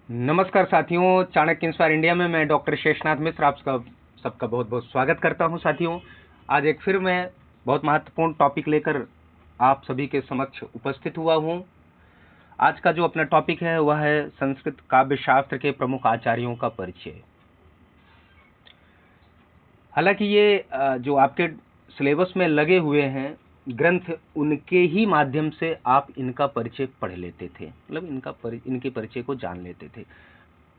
नमस्कार साथियों, Chanakya inspire India में मैं डॉक्टर शेषनाथ मिश्र आप सबका बहुत बहुत स्वागत करता हूं। साथियों, आज एक फिर मैं बहुत महत्वपूर्ण टॉपिक लेकर आप सभी के समक्ष उपस्थित हुआ हूं। आज का जो अपना टॉपिक है वह है संस्कृत काव्य शास्त्र के प्रमुख आचार्यों का परिचय। हालांकि ये जो आपके सिलेबस में लगे हुए हैं ग्रंथ, उनके ही माध्यम से आप इनका परिचय पढ़ लेते थे, मतलब इनके परिचय को जान लेते थे।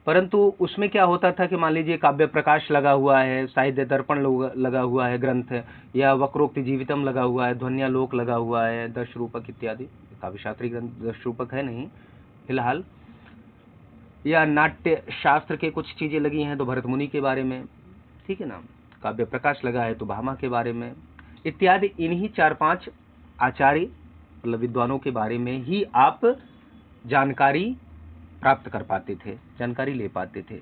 परंतु उसमें क्या होता था कि मान लीजिए काव्य प्रकाश लगा हुआ है, साहित्य दर्पण लगा हुआ है ग्रंथ, या वक्रोक्ति जीवितम लगा हुआ है, ध्वन्यालोक लगा हुआ है, दश रूपक इत्यादि। काव्य शास्त्री ग्रंथ दश रूपक है नहीं फिलहाल, या नाट्य शास्त्र के कुछ चीजें लगी हैं तो भरत मुनि के बारे में, ठीक है ना। काव्य प्रकाश लगा है तो भामा के बारे में इत्यादि। इन्हीं 4-5 आचार्य मतलब विद्वानों के बारे में ही आप जानकारी प्राप्त कर पाते थे, जानकारी ले पाते थे।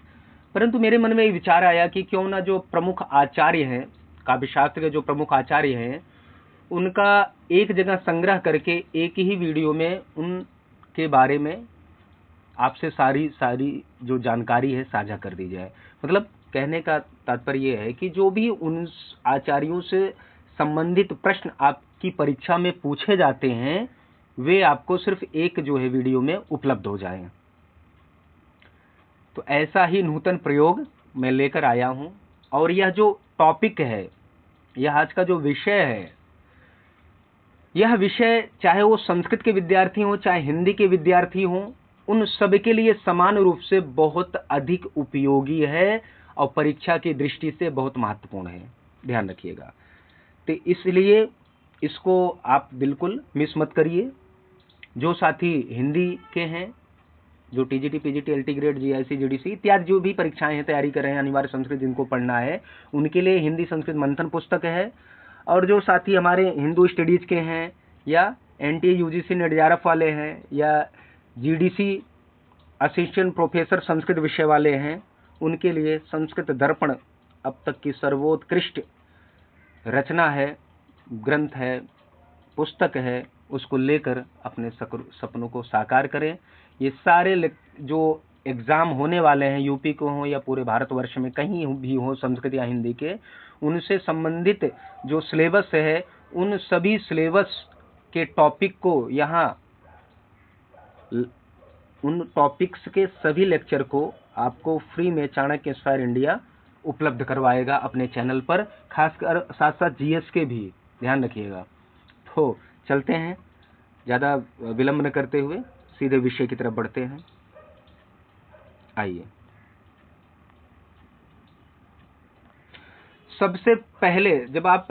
परंतु मेरे मन में ये विचार आया कि क्यों ना जो प्रमुख आचार्य हैं, काव्य शास्त्र के जो प्रमुख आचार्य हैं, उनका एक जगह संग्रह करके एक ही वीडियो में उनके बारे में आपसे सारी जो जानकारी है साझा कर दी जाए। मतलब कहने का तात्पर्य यह है कि जो भी उन आचार्यों से संबंधित प्रश्न आपकी परीक्षा में पूछे जाते हैं वे आपको सिर्फ एक जो है वीडियो में उपलब्ध हो जाएं। तो ऐसा ही नूतन प्रयोग मैं लेकर आया हूं। और यह जो टॉपिक है, यह आज का जो विषय है, यह विषय चाहे वो संस्कृत के विद्यार्थी हो चाहे हिंदी के विद्यार्थी हो, उन सबके लिए समान रूप से बहुत अधिक उपयोगी है और परीक्षा की दृष्टि से बहुत महत्वपूर्ण है। ध्यान रखिएगा। तो इसलिए इसको आप बिल्कुल मिस मत करिए। जो साथी हिंदी के हैं, जो TGT, PGT, LT grade, GIC, GDC इत्यादि जो भी परीक्षाएं हैं, तैयारी कर रहे हैं, अनिवार्य संस्कृत जिनको पढ़ना है, उनके लिए हिंदी संस्कृत मंथन पुस्तक है। और जो साथी हमारे हिंदू स्टडीज के हैं, या एनटीए यूजीसी नेट जेआरएफ वाले हैं, या जीडीसी असिस्टेंट प्रोफेसर संस्कृत विषय वाले हैं, उनके लिए संस्कृत दर्पण अब तक की सर्वोत्कृष्ट रचना है, ग्रंथ है, पुस्तक है। उसको लेकर अपने सपनों को साकार करें। ये सारे जो एग्जाम होने वाले हैं, यूपी को हो या पूरे भारतवर्ष में कहीं भी हो, संस्कृत या हिंदी के, उनसे संबंधित जो सिलेबस है, उन सभी सिलेबस के टॉपिक को यहाँ, उन टॉपिक्स के सभी लेक्चर को आपको फ्री में चाणक्य इंस्पायर इंडिया उपलब्ध करवाएगा अपने चैनल पर, खासकर साथ साथ जीएस के भी। ध्यान रखिएगा। तो चलते हैं, ज़्यादा विलंब न करते हुए सीधे विषय की तरफ बढ़ते हैं। आइए, सबसे पहले जब आप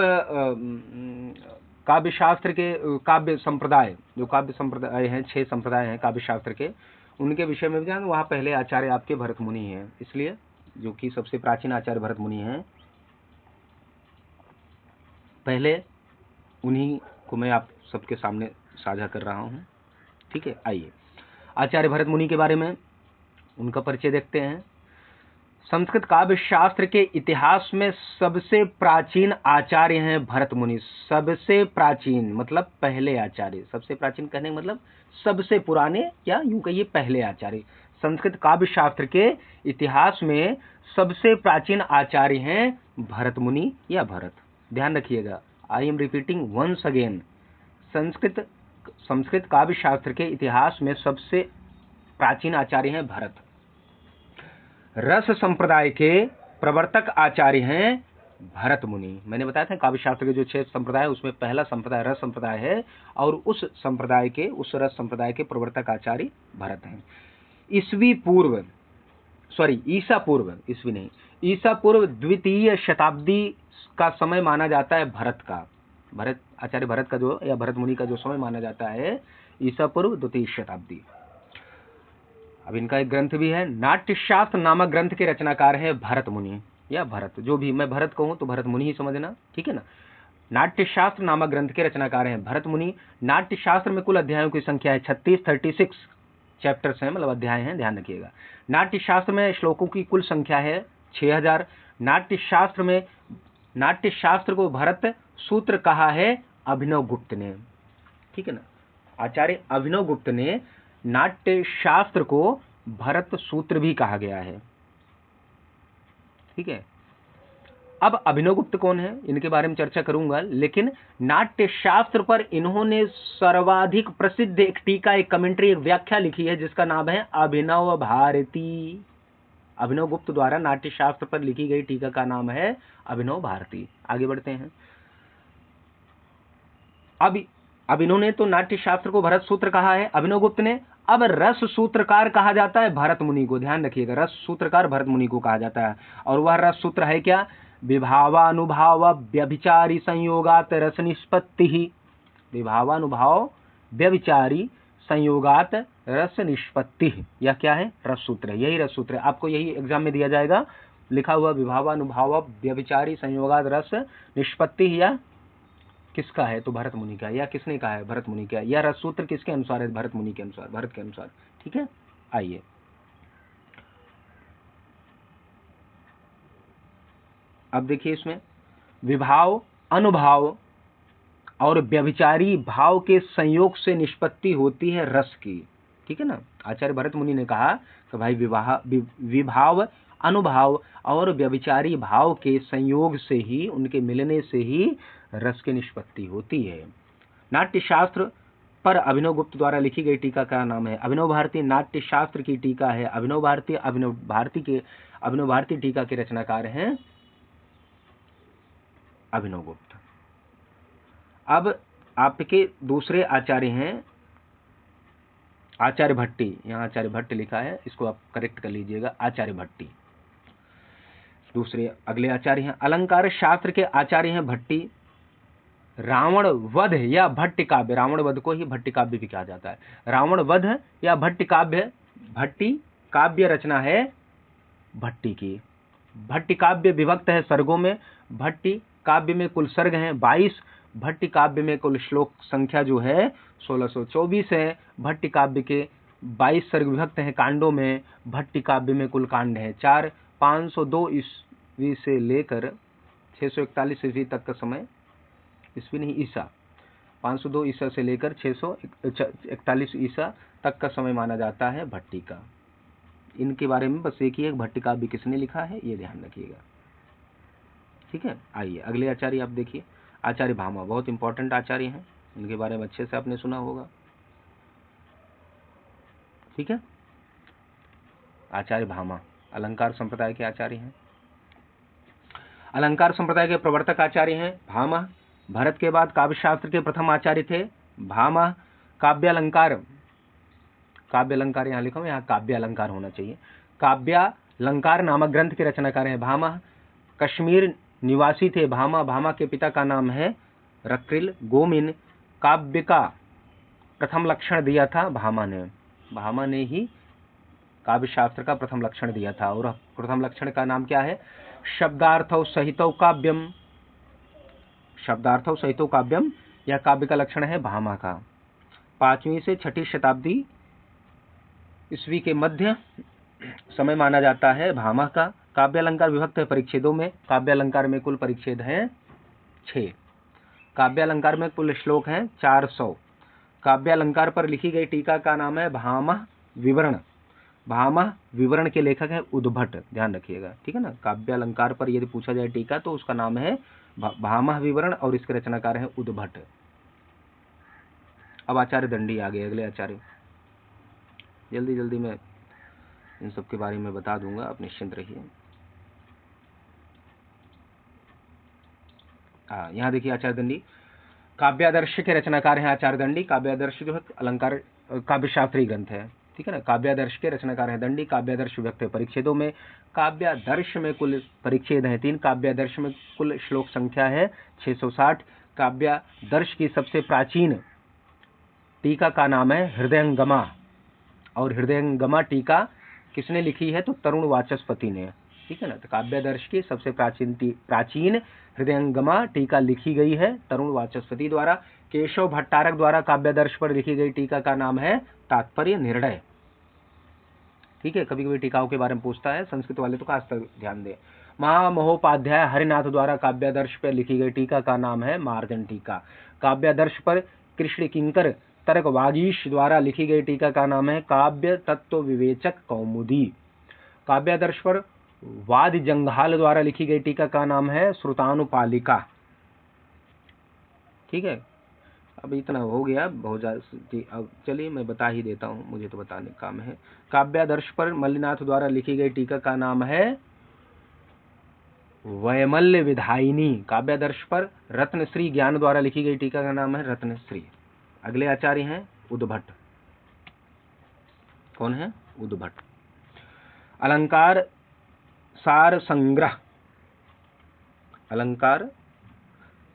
काव्य शास्त्र के काव्य संप्रदाय, जो काव्य संप्रदाय हैं, 6 संप्रदाय हैं काव्य शास्त्र के, उनके विषय में भी जान, वहाँ पहले आचार्य आपके भरत मुनि हैं। इसलिए जो कि सबसे प्राचीन आचार्य भरत मुनि हैं, पहले उन्हीं को मैं आप सबके सामने साझा कर रहा हूँ। ठीक है, आइए आचार्य भरत मुनि के बारे में उनका परिचय देखते हैं। संस्कृत काव्य शास्त्र के इतिहास में सबसे प्राचीन आचार्य हैं भरत मुनि। सबसे प्राचीन मतलब पहले आचार्य। सबसे प्राचीन कहने का मतलब सबसे पुराने, या यूं कहिए पहले आचार्य। संस्कृत काव्य शास्त्र के इतिहास में सबसे प्राचीन आचार्य हैं भरत मुनि या भरत। ध्यान रखिएगा, I am repeating once again. Sanskrit काव्य शास्त्र के इतिहास में सबसे प्राचीन आचार्य हैं भरत। रस संप्रदाय के प्रवर्तक आचार्य हैं भरत मुनि। मैंने बताया था काव्य शास्त्र के जो 6 संप्रदाय है, उसमें पहला संप्रदाय रस संप्रदाय है, और उस संप्रदाय के, उस रस संप्रदाय के प्रवर्तक आचार्य भरत हैं। ईसा पूर्व द्वितीय शताब्दी का समय माना जाता है भरत का। आचार्य भरत का जो, या भरत मुनि का जो समय माना जाता है, ईसा पूर्व द्वितीय शताब्दी। अब इनका एक ग्रंथ भी है, नाट्यशास्त्र नामक ग्रंथ के रचनाकार है भरत मुनि या भरत। जो भी मैं भरत कहूं तो भरत मुनि ही समझना, ठीक है ना। नाट्यशास्त्र नामक ग्रंथ के रचनाकार हैं भरत मुनि। नाट्यशास्त्र में कुल अध्यायों की संख्या है 36 चैप्टर्स हैं, मतलब अध्याय हैं। ध्यान रखिएगा। नाट्यशास्त्र में श्लोकों की कुल संख्या है 6000। नाट्यशास्त्र को भरत सूत्र कहा है अभिनव गुप्त ने, ठीक है ना। आचार्य अभिनव गुप्त ने नाट्य शास्त्र को भरत सूत्र भी कहा गया है। ठीक है। अब अभिनवगुप्त कौन है, इनके बारे में चर्चा करूंगा, लेकिन नाट्य शास्त्र पर इन्होंने सर्वाधिक प्रसिद्ध एक टीका, एक कमेंट्री, एक व्याख्या लिखी है जिसका नाम है अभिनव भारती। अभिनवगुप्त द्वारा नाट्य शास्त्र पर लिखी गई टीका का नाम है अभिनव भारती। आगे बढ़ते हैं। अब इन्होंने तो नाट्य शास्त्र को भरत सूत्र कहा है अभिनवगुप्त ने। अब रस सूत्रकार कहा जाता है भरत मुनि को, ध्यान रखिएगा, रस सूत्रकार भरत मुनि को कहा जाता है। और वह रस सूत्र है क्या? विभावानुभाव व्यभिचारी संयोगात रस निष्पत्ति। विभावानुभाव व्यभिचारी संयोगात रस निष्पत्ति, यह क्या है? रस सूत्र है। यही रस सूत्र है, आपको यही एग्जाम में दिया जाएगा, लिखा हुआ विभावानुभाव व्यभिचारी संयोगात रस निष्पत्ति। या किसका है? तो भरत मुनि का। या किसने कहा है? भरत मुनि का। यह रस सूत्र किसके अनुसार है? भरत मुनि के अनुसार, भरत के अनुसार। ठीक है, आइए अब देखिए, इसमें विभाव, अनुभाव और व्यभिचारी भाव के संयोग से निष्पत्ति होती है रस की। ठीक है ना। आचार्य भरत मुनि ने कहा कि भाई विभाव, अनुभाव और व्यभिचारी भाव के संयोग से ही, उनके मिलने से ही रस की निष्पत्ति होती है। नाट्य शास्त्र पर अभिनवगुप्त द्वारा लिखी गई टीका का नाम है अभिनव भारती। नाट्य शास्त्र की टीका है अभिनव भारती। अभिनव भारती टीका के रचनाकार हैं अभिनवगुप्त। अब आपके दूसरे आचार्य हैं आचार्य भट्टी। यहाँ आचार्य भट्ट लिखा है, इसको आप करेक्ट कर लीजिएगा, आचार्य भट्टी। दूसरे अगले आचार्य हैं अलंकार शास्त्र के आचार्य हैं भट्टी। रावण वध या भट्ट काव्य, रावण वध को ही भट्ट काव्य भी कहा जाता है। रावण वध या भट्ट काव्य, भट्टी काव्य रचना है भट्टी की। भट्ट काव्य विभक्त है सर्गों में। भट्टी काव्य में कुल सर्ग हैं 22। भट्ट काव्य में कुल श्लोक संख्या जो है 1624 है। भट्ट काव्य के 22 सर्ग विभक्त हैं कांडों में। भट्ट काव्य में कुल कांड है 4। 502 ईस्वी से लेकर 641 ईस्वी तक का समय, ईस्वी नहीं ईसा, 502 ईसा से लेकर 641 ईसा तक का समय माना जाता है भट्टी का। इनके बारे में बस एक ही एक भट्ट काव्य किसने लिखा है, ये ध्यान रखिएगा। ठीक है, आइए अगले आचार्य आप देखिए, आचार्य भामा, बहुत इंपॉर्टेंट आचार्य हैं, इनके बारे में अच्छे से आपने सुना होगा। ठीक है, आचार्य भामा अलंकार संप्रदाय के आचार्य हैं। अलंकार संप्रदाय के प्रवर्तक आचार्य हैं भामा। भरत के बाद काव्य शास्त्र के प्रथम आचार्य थे भामा। काव्यालंकार यहाँ लिखा हूं, यहाँ काव्यालंकार होना चाहिए। काव्यालंकार नामक ग्रंथ के रचनाकार हैं भामा। कश्मीर निवासी थे भामा। भामा के पिता का नाम है रक्रिल गोमिन। काव्य का प्रथम लक्षण दिया था भामा ने। भामा ने ही काव्य शास्त्र का प्रथम लक्षण दिया था, और प्रथम लक्षण का नाम क्या है? शब्दार्थौ सहितौ काव्यम। शब्दार्थौ सहितौ काव्यम, यह काव्य का लक्षण है भामा का। 5वीं से 6ठी शताब्दी ईस्वी के मध्य समय माना जाता है भामा का। काव्यालंकार विभक्त है परिच्छेदों में। काव्यालंकार में कुल परिच्छेद हैं 6। काव्यालंकार में कुल श्लोक हैं 400। काव्यालंकार पर लिखी गई टीका का नाम है भामा विवरण। भामा विवरण के लेखक है उद्भट, ध्यान रखिएगा। ठीक है ना। काव्यालंकार पर यदि पूछा जाए टीका तो उसका नाम है भामा विवरण, और इसके रचनाकार है उद्भट। अब आचार्य दंडी आ गए, अगले आचार्य। जल्दी जल्दी मैं इन सब के बारे में बता दूंगा, आप निश्चिंत रहिए। यहाँ देखिए आचार्य दंडी काव्यादर्श के रचनाकार हैं आचार्य दंडी। काव्यादर्श जो है अलंकार काव्य शास्त्रीय ग्रंथ है। ठीक है ना। काव्यादर्श के रचनाकार हैं दंडी। काव्यादर्श विभक्त है परिच्छेदों में। काव्यादर्श में कुल परिच्छेद हैं 3। काव्यादर्श में कुल श्लोक संख्या है 660। काव्यादर्श की सबसे प्राचीन टीका का नाम है हृदयंगमा, और हृदयंगमा टीका किसने लिखी है? तो तरुण वाचस्पति ने। ठीक है ना। तो काव्यादर्श की सबसे प्राचीन हृदयंगमा टीका लिखी गई है तरुण वाचस्पति द्वारा। केशव भट्टारक द्वारा काव्यादर्श पर लिखी गई टीका का नाम है तात्पर्य निर्णय। ठीक है, कभी कभी टीकाओं के बारे में पूछता है, संस्कृत वाले तो खास तक ध्यान दें। महामहोपाध्याय हरिनाथ द्वारा काव्यादर्श पर लिखी गई टीका का नाम है मार्जन टीका। काव्यादर्श पर कृष्ण किंकर तर्क वागीश द्वारा लिखी गई टीका का नाम है काव्य तत्व विवेचक कौमुदी। काव्यादर्श पर वाद जंघाल द्वारा लिखी गई टीका का नाम है श्रुतानुपालिका। ठीक है, अब इतना हो गया बहुत ज्यादा। अब चलिए मैं बता ही देता हूँ, मुझे तो बताने का काम है। काव्यादर्श पर मल्लिनाथ द्वारा लिखी गई टीका का नाम है वैमल्य विधायिनी। काव्यादर्श पर रत्नश्री ज्ञान द्वारा लिखी गई टीका का नाम है रत्नश्री। अगले आचार्य हैं उद्भट। कौन है? उद्भट। अलंकार सार संग्रह, अलंकार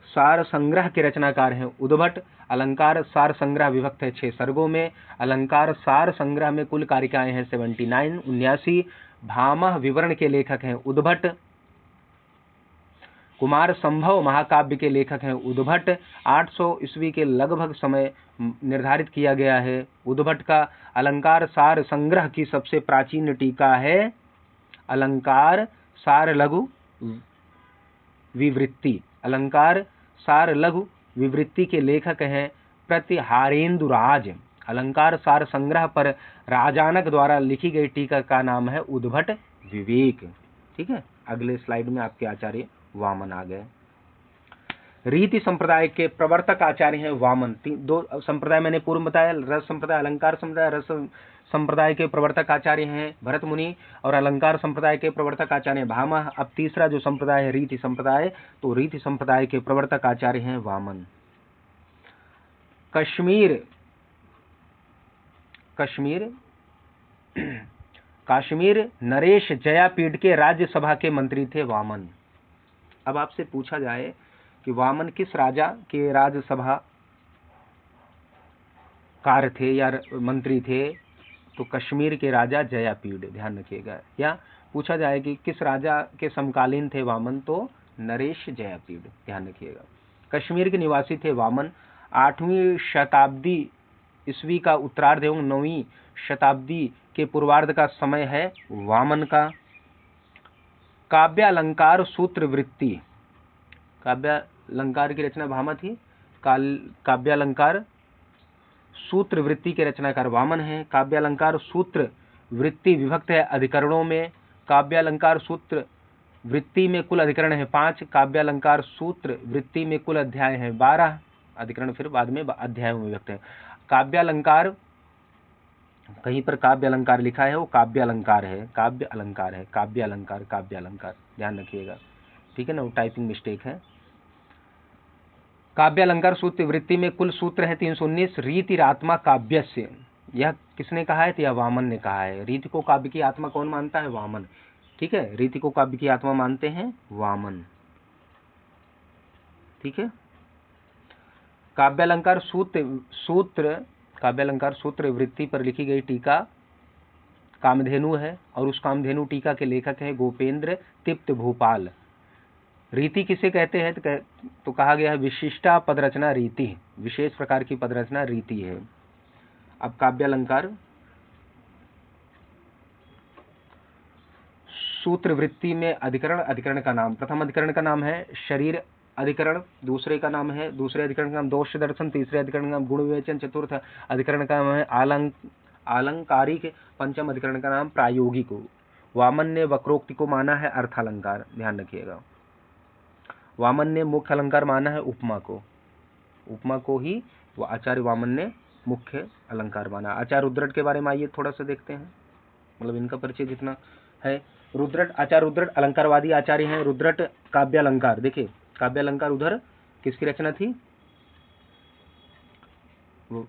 सार संग्रह के रचनाकार हैं उद्भट। अलंकार सार संग्रह विभक्त है 6 सर्गों में। अलंकार सार संग्रह में कुल कारिकाएं हैं 79। भामह विवरण के लेखक हैं उद्भट। कुमार संभव महाकाव्य के लेखक हैं उद्भट। 800 ईस्वी के लगभग समय निर्धारित किया गया है। उद्भट का अलंकार सार संग्रह की सबसे प्राचीन टीका है अलंकार सार लघु विवृत्ति। अलंकार सार लघु विवृत्ति के लेखक हैं प्रतिहारेंदुराज। अलंकार सार संग्रह पर राजानक द्वारा लिखी गई टीका का नाम है उद्भट विवेक। ठीक है, अगले स्लाइड में आपके आचार्य वामन आ गए। रीति संप्रदाय के प्रवर्तक आचार्य हैं वामन। 2 संप्रदाय मैंने पूर्व बताया, रस संप्रदाय, अलंकार संप्रदाय। रस संप्रदाय के प्रवर्तक आचार्य हैं भरत मुनि और अलंकार संप्रदाय के प्रवर्तक आचार्य भामह। अब तीसरा जो संप्रदाय है रीति संप्रदाय, तो रीति संप्रदाय के प्रवर्तक आचार्य हैं वामन। काश्मीर नरेश जयापीठ के राज्यसभा के मंत्री थे वामन। अब आपसे पूछा जाए कि वामन किस राजा के राज्यसभा कार थे या मंत्री थे, तो कश्मीर के राजा जयापीठ, ध्यान रखिएगा। या पूछा जाए कि किस राजा के समकालीन थे वामन, तो नरेश जयापीठ, ध्यान रखिएगा। कश्मीर के निवासी थे वामन। 8वीं शताब्दी ईस्वी का उत्तरार्ध एवं 9वीं शताब्दी के पूर्वार्ध का समय है वामन का। काव्यालंकार सूत्र वृत्ति, काव्यालंकार की रचना भामह थी। काव्यालंकार सूत्र वृत्ति के रचनाकार वामन है। काव्यालंकार सूत्र वृत्ति विभक्त है अधिकरणों में। काव्यालंकार सूत्र वृत्ति में कुल अधिकरण है 5। काव्यालंकार सूत्र वृत्ति में कुल अध्याय है 12। अधिकरण फिर बाद में अध्यायों में विभक्त है। काव्यालंकार, कहीं पर काव्य अलंकार लिखा है वो काव्य अलंकार है, काव्य अलंकार है, काव्य अलंकार, काव्य अलंकार, ध्यान रखिएगा। ठीक है ना, वो टाइपिंग मिस्टेक है। काव्य अलंकार सूत्र वृत्ति में कुल सूत्र है 319। रीतिरात्मा काव्यस्य, यह किसने कहा है? तो यह वामन ने कहा है। रीति को काव्य की आत्मा कौन मानता है? वामन। ठीक है, रीति को काव्य की आत्मा मानते हैं वामन। ठीक है, काव्यालंकार काव्यालंकार सूत्र वृत्ति पर लिखी गई टीका कामधेनु है और उस कामधेनु टीका के लेखक है गोपेंद्र तिप्त भूपाल। रीति किसे कहते हैं? तो कहा गया है विशिष्टा पदरचना रीति, विशेष प्रकार की पदरचना रीति है। अब काव्यालंकार सूत्र वृत्ति में अधिकरण का नाम, प्रथम अधिकरण का नाम है शरीर अधिकरण, दूसरे अधिकरण का नाम दोष दर्शन, तीसरे अधिकरण का नाम गुण विवेचन, चतुर्थ अधिकरण का नाम है आलंकारिक, पंचम अधिकरण का नाम प्रायोगिक। वामन ने वक्रोक्ति को माना है अर्थालंकार, ध्यान रखिएगा। वामन ने मुख्य अलंकार माना है उपमा को ही आचार्य वामन ने मुख्य अलंकार माना। आचार्य रुद्रट के बारे में आइए थोड़ा सा देखते हैं, मतलब इनका परिचय जितना है। आचार्य रुद्रट अलंकारवादी आचार्य हैं। रुद्रट काव्यालंकार, देखिए काव्यालंकार उधर किसकी रचना थी?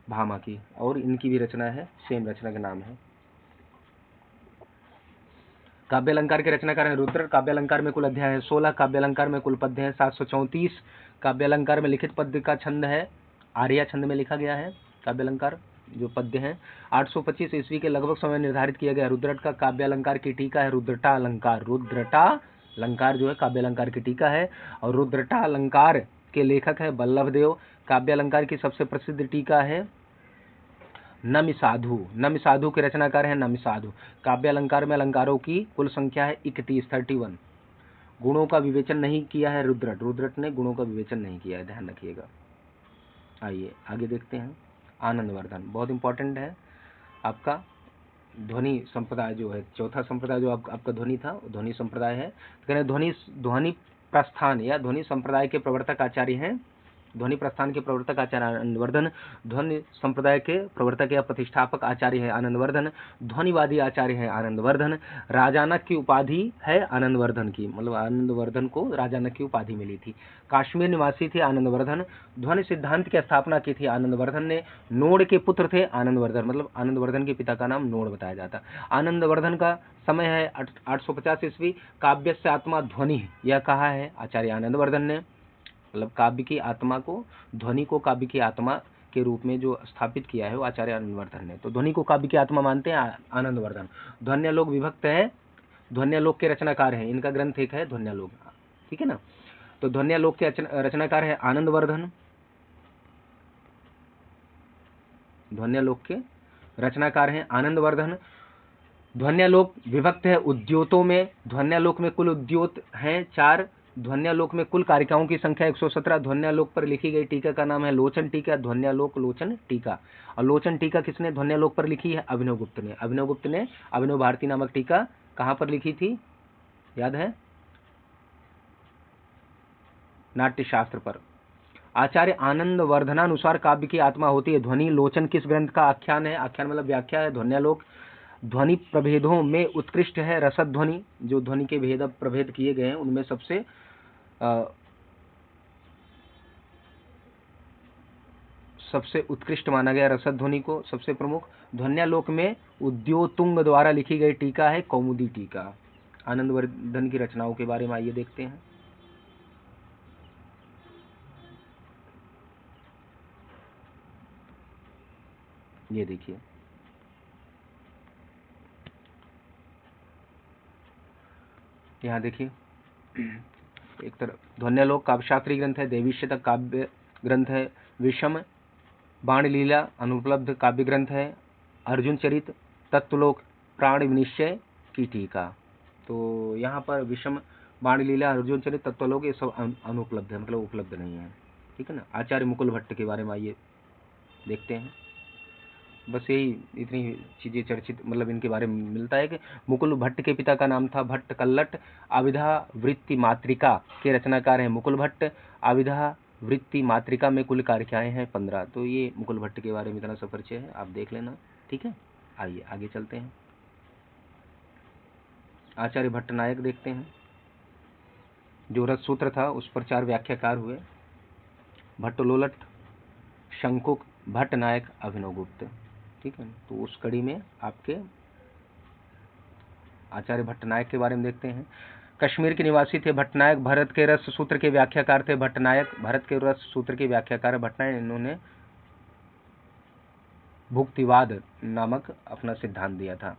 भामा की, और इनकी भी रचना है, सेम रचना का नाम है। काव्यालंकार के रचनाकार हैं रुद्रट। काव्यालंकार में कुल अध्याय है 16। काव्यालंकार में कुल पद्य है 734। काव्यालंकार में लिखित पद्य का छंद है आर्या छंद में लिखा गया है। काव्यालंकार जो पद्य हैं 825 ईस्वी के लगभग समय निर्धारित किया गया। रुद्रट का काव्यालंकार की टीका है रुद्रटा अलंकार। रुद्रटा अलंकार जो है काव्यालंकार की टीका है और रुद्रटा अलंकार के लेखक है बल्लभ देव। काव्यालंकार की सबसे प्रसिद्ध टीका है नमिसाधु। नमिसाधु के रचनाकार है नमिसाधु। काव्यालंकार में अलंकारों की कुल संख्या है 31। गुणों का विवेचन नहीं किया है रुद्रट ने गुणों का विवेचन नहीं किया है, ध्यान रखिएगा। आइए आगे देखते हैं। आनंदवर्धन बहुत इंपॉर्टेंट है आपका। ध्वनि संप्रदाय जो है, चौथा संप्रदाय जो आपका ध्वनि था, ध्वनि संप्रदाय है। तो कह रहे ध्वनि प्रस्थान या ध्वनि संप्रदाय के प्रवर्तक आचार्य हैं, ध्वनि प्रस्थान के प्रवर्तक आचार्य आनंदवर्धन। ध्वनि संप्रदाय के प्रवर्तक या प्रतिष्ठापक आचार्य है आनंदवर्धन। ध्वनिवादी आचार्य है आनंदवर्धन। राजानक की उपाधि है आनंदवर्धन की, मतलब आनंदवर्धन को राजानक की उपाधि मिली थी। काश्मीर निवासी थे आनंदवर्धन। ध्वनि सिद्धांत की स्थापना की थी आनंदवर्धन ने। नोड के पुत्र थे आनंदवर्धन, मतलब आनंदवर्धन के पिता का नाम नोड बताया जाता। आनंदवर्धन का समय है 850 ईस्वी। काव्य से आत्मा ध्वनि यह कहा है आचार्य आनंदवर्धन ने, मतलब काव्य की आत्मा को, ध्वनि को काव्य की आत्मा के रूप में जो स्थापित किया है वो आचार्य आनंदवर्धन ने। तो ध्वनि को काव्य की आत्मा मानते हैं आनंदवर्धन। ध्वन्यालोक विभक्त है, ध्वन्यालोक के रचनाकार हैं, इनका ग्रंथ एक है ध्वन्यालोक, ठीक है ना। तो ध्वन्यालोक के रचनाकार है आनंदवर्धन। ध्वन्यालोक के रचनाकार हैं आनंदवर्धन। ध्वन्यालोक विभक्त है उद्योतों में। ध्वन्यालोक में कुल उद्योत हैं 4। ध्वन्यालोक में कुल कारिकाओं की संख्या 117। ध्वन्यालोक पर लिखी गई टीका का नाम है लोचन टीका, ध्वन्यालोक लोचन टीका। और लोचन टीका किसने ध्वन्यालोक पर लिखी है? अभिनव गुप्त ने। अभिनव गुप्त ने अभिनव भारती नामक टीका कहां पर लिखी थी, याद है? नाट्य शास्त्र पर। आचार्य आनंदवर्धनानुसार काव्य की आत्मा होती है ध्वनि। लोचन किस ग्रंथ का आख्यान है? आख्यान मतलब व्याख्या है ध्वन्यालोक। ध्वनि प्रभेदों में उत्कृष्ट है रसद ध्वनि। जो ध्वनि के भेद प्रभेद किए गए हैं उनमें सबसे उत्कृष्ट माना गया रसद ध्वनि को, सबसे प्रमुख। ध्वन्यालोक में उद्योतुंग द्वारा लिखी गई टीका है कौमुदी टीका। आनंदवर्धन की रचनाओं के बारे में आइए देखते हैं। ये देखिए, यहाँ देखिए, एक तरफ ध्वन्यालोक काव्यशास्त्री ग्रंथ है, देवी शतक काव्य ग्रंथ है, विषम बाण लीला अनुपलब्ध काव्य ग्रंथ है, अर्जुन चरित, तत्वलोक, प्राण विनिश्चय की टीका। तो यहाँ पर विषम बाण लीला, अर्जुन चरित, तत्वलोक ये सब अनुपलब्ध है, मतलब उपलब्ध नहीं है, ठीक है ना। आचार्य मुकुल भट्ट के बारे में आइए देखते हैं। बस यही इतनी चीजें चर्चित, मतलब इनके बारे में मिलता है कि मुकुल भट्ट के पिता का नाम था भट्ट कल्लट। आविधा वृत्ति मातृका के रचनाकार हैं मुकुल भट्ट। आविधा वृत्ति मातृका में कुल कारिकाएं हैं 15। तो ये मुकुल भट्ट के बारे में इतना सा परिचय है, आप देख लेना, ठीक है। आइए आगे चलते हैं। आचार्य भट्टनायक देखते हैं। जो रस सूत्र था उस पर 4 व्याख्याकार हुए, भट्टलोलट, शंकुक, भट्टनायक, अभिनव गुप्त, ठीक है। तो उस कड़ी में आपके आचार्य भट्टनायक के बारे में देखते हैं। कश्मीर के निवासी थे भट्टनायक। भरत के रस सूत्र के व्याख्याकार थे भट्टनायक। भरत के रस सूत्र के व्याख्याकार भट्टनायक। इन्होंने भुक्तिवाद नामक अपना सिद्धांत दिया था।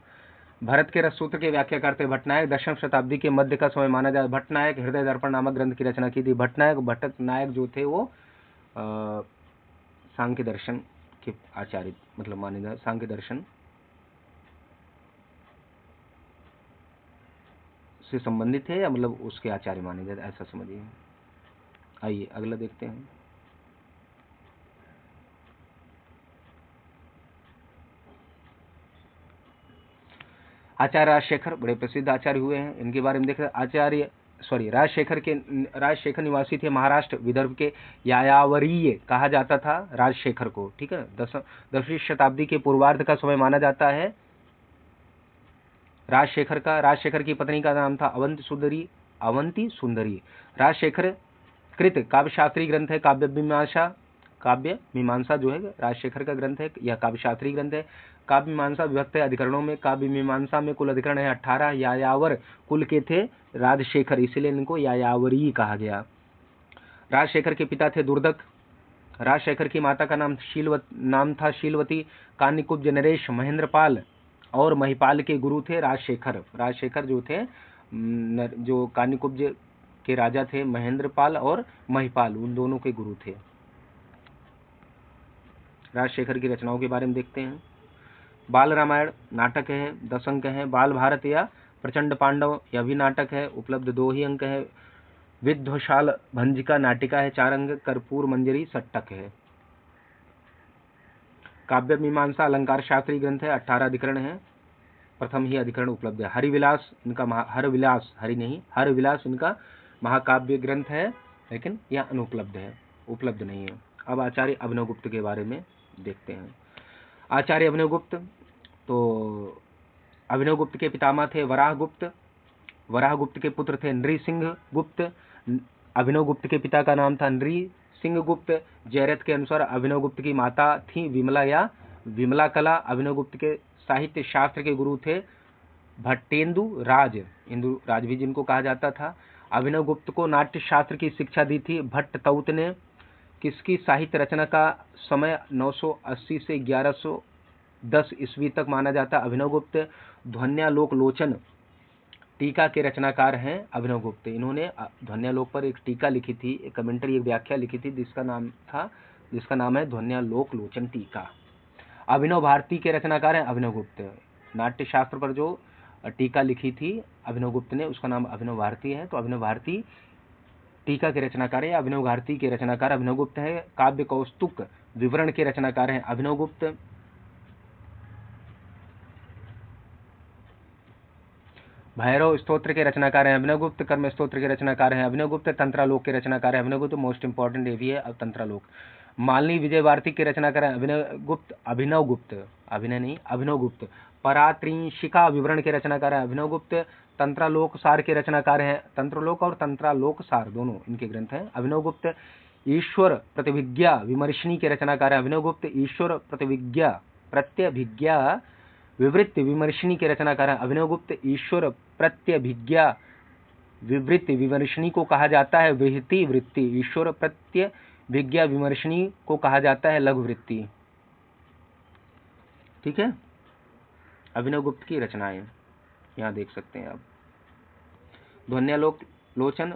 भरत के रस सूत्र के व्याख्याकार थे भट्टनायक। 10वीं शताब्दी के मध्य का समय माना जाए। भट्टनायक हृदय दर्पण नामक ग्रंथ की रचना की थी। भट्टनायक जो थे वो सांख्य दर्शन के आचार्य, मतलब माने जाए सांख्य दर्शन से संबंधित है, या मतलब उसके आचार्य माने जाते, ऐसा समझिए। आइए अगला देखते हैं। आचार्य राजशेखर बड़े प्रसिद्ध आचार्य हुए हैं, इनके बारे में देखते हैं। राजशेखर निवासी थे महाराष्ट्र। विदर्भ के यायावरीय कहा जाता था राजशेखर को, ठीक है। 10वीं शताब्दी के पूर्वार्ध का समय माना जाता है राजशेखर का। राजशेखर की पत्नी का नाम था अवंती सुंदरी। राजशेखर कृत काव्यशास्त्री ग्रंथ है काव्य मीमांसा जो है राजशेखर का ग्रंथ है, यह काव्यशास्त्री ग्रंथ है। काव्य मीमांसा विभक्त है अधिकरणों में। काव्य मीमांसा में कुल अधिकरण है 18। यायावर कुल के थे राजशेखर, इसलिए इनको यायावरी कहा गया। राजशेखर के पिता थे दुर्दक। राजशेखर की माता का नाम था शीलवती। कान्यकुब्ज नरेश, महेंद्रपाल और महिपाल के गुरु थे राजशेखर जो थे, जो कान्यकुब्ज के राजा थे महेंद्रपाल और महिपाल, उन दोनों के गुरु थे। राजशेखर की रचनाओं के बारे में देखते हैं। बाल रामायण नाटक है, 10 अंक है। बाल भारत या प्रचंड पांडव यह भी नाटक है, उपलब्ध 2 ही अंक है। विध्वशाल भंजिका नाटिका है, 4 अंक। कर्पूर मंजरी सट्टक है। काव्य मीमांसा अलंकार शास्त्री ग्रंथ है, 18 अधिकरण है, प्रथम ही अधिकरण उपलब्ध है। हरिविलास इनका हरविलास इनका महाकाव्य ग्रंथ है, लेकिन यह अनुपलब्ध है, उपलब्ध नहीं है। अब आचार्य अभिनवगुप्त के बारे में देखते हैं। आचार्य अभिनवगुप्त, तो अभिनवगुप्त के पितामह थे वराहगुप्त, वराहगुप्त के पुत्र थे नृसिंह गुप्त, अभिनवगुप्त के पिता का नाम था नृसिंह गुप्त। जयरथ के अनुसार अभिनवगुप्त की माता थी विमला या विमला कला। अभिनवगुप्त के साहित्य शास्त्र के गुरु थे भट्टेंदु राज, इंदु राज भी जिनको कहा जाता था। अभिनवगुप्त को नाट्य शास्त्र की शिक्षा दी थी भट्ट तौत ने। किसकी साहित्य रचना का समय 980 से 1110 ईस्वी तक माना जाता। अभिनवगुप्त ध्वन्यालोक लोचन टीका के रचनाकार हैं अभिनवगुप्त। इन्होंने ध्वन्यालोक पर एक टीका लिखी थी, एक कमेंट्री, एक व्याख्या लिखी थी जिसका नाम है ध्वन्यालोक लोचन टीका। अभिनव भारती के रचनाकार हैं अभिनवगुप्त। नाट्य शास्त्र पर जो टीका लिखी थी अभिनवगुप्त ने, उसका नाम अभिनव भारती है। तो अभिनव भारती टीका के रचनाकार है। अभिनव भारती के रचनाकार अभिनवगुप्त है। काव्य कौस्तुक विवरण के रचनाकार हैं अभिनवगुप्त। भैरव स्तोत्र के रचनाकार हैं अभिनवगुप्त। कर्म स्तोत्र के रचनाकार हैं अभिनवगुप्त। तंत्रालोक के रचनाकार हैं अभिनवगुप्त। मोस्ट इंपॉर्टेंट ये भी है अब तंत्रालोक। मालिनी विजय वार्तिक के रचनाकार हैं अभिनवगुप्त। परात्रिशिका विवरण के रचनाकार हैं अभिनवगुप्त। तंत्रालोक सार के रचनाकार हैं, तंत्रलोक और तंत्रालोक सार दोनों इनके ग्रंथ हैं अभिनवगुप्त। ईश्वर प्रतिभिज्ञा विमर्शिनी के रचनाकार हैं अभिनवगुप्त। ईश्वर प्रत्यभिज्ञा विवृत्ति विमर्शिनी के रचनाकार हैं अभिनवगुप्त। ईश्वर प्रत्यभिज्ञा विवृत्ति विमर्शिनी को कहा जाता है विहिति वृत्ति। ईश्वर प्रत्यभिज्ञा विमर्शिनी को कहा जाता है लघु वृत्ति। ठीक है, अभिनवगुप्त की रचनाएं यहाँ देख सकते हैं आप। ध्वन्यालोक लोचन,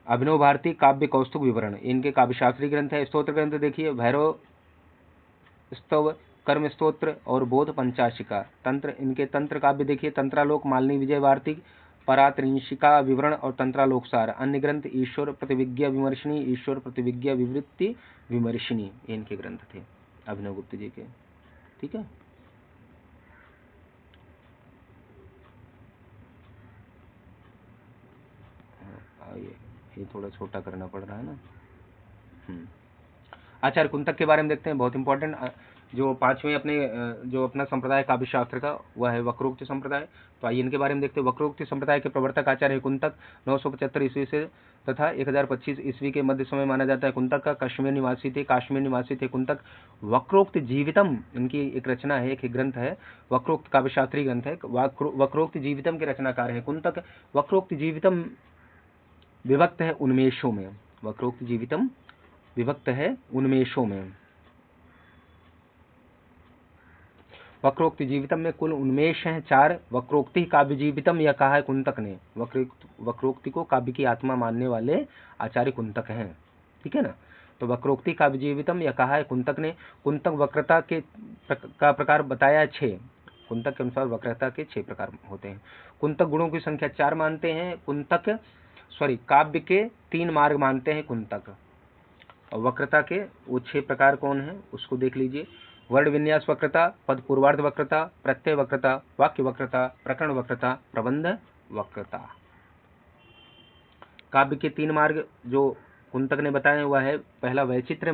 अभिनव भारती, काव्य कौस्तुक विवरण, इनके काव्यशास्त्री ग्रंथ है। स्तोत्र ग्रंथ देखिए, भैरव स्तव, कर्म स्तोत्र और बोध पंचाशिका। तंत्र, इनके तंत्र काव्य देखिए, तंत्रालोक, मालिनी विजय वार्तिक, परात्रिशिका विवरण और तंत्रालोक सार। अन्य ग्रंथ ईश्वर प्रतिविज्ञा विमर्शिनी, ईश्वर प्रतिविज्ञा विवृत्ति विमर्शिनी, इनके ग्रंथ थे अभिनवगुप्त जी के। ठीक है, ये थोड़ा छोटा करना पड़ रहा है ना। आचार्य कुंतक के बारे में देखते हैं, बहुत इंपॉर्टेंट। जो पांचवें जो अपना संप्रदाय काव्य शास्त्र का वह है वक्रोक्ति संप्रदाय। तो आइए इनके बारे में देखते हैं। वक्रोक्ति संप्रदाय के प्रवर्तक आचार्य कुंतक 975 ईस्वी से तथा 1025 ईस्वी के मध्य समय माना जाता है। कुंतक का कश्मीर निवासी थे कुंतक। वक्रोक्त जीवितम इनकी एक रचना है, एक ग्रंथ है, वक्रोक्त काव्यशास्त्री ग्रंथ है। वक्रोक्त जीवितम के रचनाकार है कुंतक। वक्रोक्त जीवितम विभक्त है उन्मेषों में। वक्रोक्त जीवितम विभक्त है उन्मेषों में। वक्रोक्ति जीवितम में कुल उन्मेष हैं 4। वक्रोक्ति काव्य जीवितम यह कहा है कुंतक ने। वक्रोक्ति को काव्य की आत्मा मानने वाले आचार्य कुंतक हैं। ठीक है ना, तो वक्रोक्ति काव्य जीवितम यह कहा है कुंतक ने। कुंतक वक्रता का प्रकार बताया 6। कुंतक के अनुसार वक्रता के 6 प्रकार होते हैं। कुंतक गुणों की संख्या 4 मानते हैं काव्य के 3 मार्ग मानते हैं कुंतक। और वक्रता के वो 6 प्रकार कौन है उसको देख लीजिए। वर्ण विन्यास वक्रता, पद पूर्वार्ध वक्रता, प्रत्यय वक्रता, वाक्य वक्रता, प्रकरण वक्रता, प्रबंध वक्रता। काव्य के 3 मार्ग जो कुंतक ने बताए वह है, पहला वैचित्र्य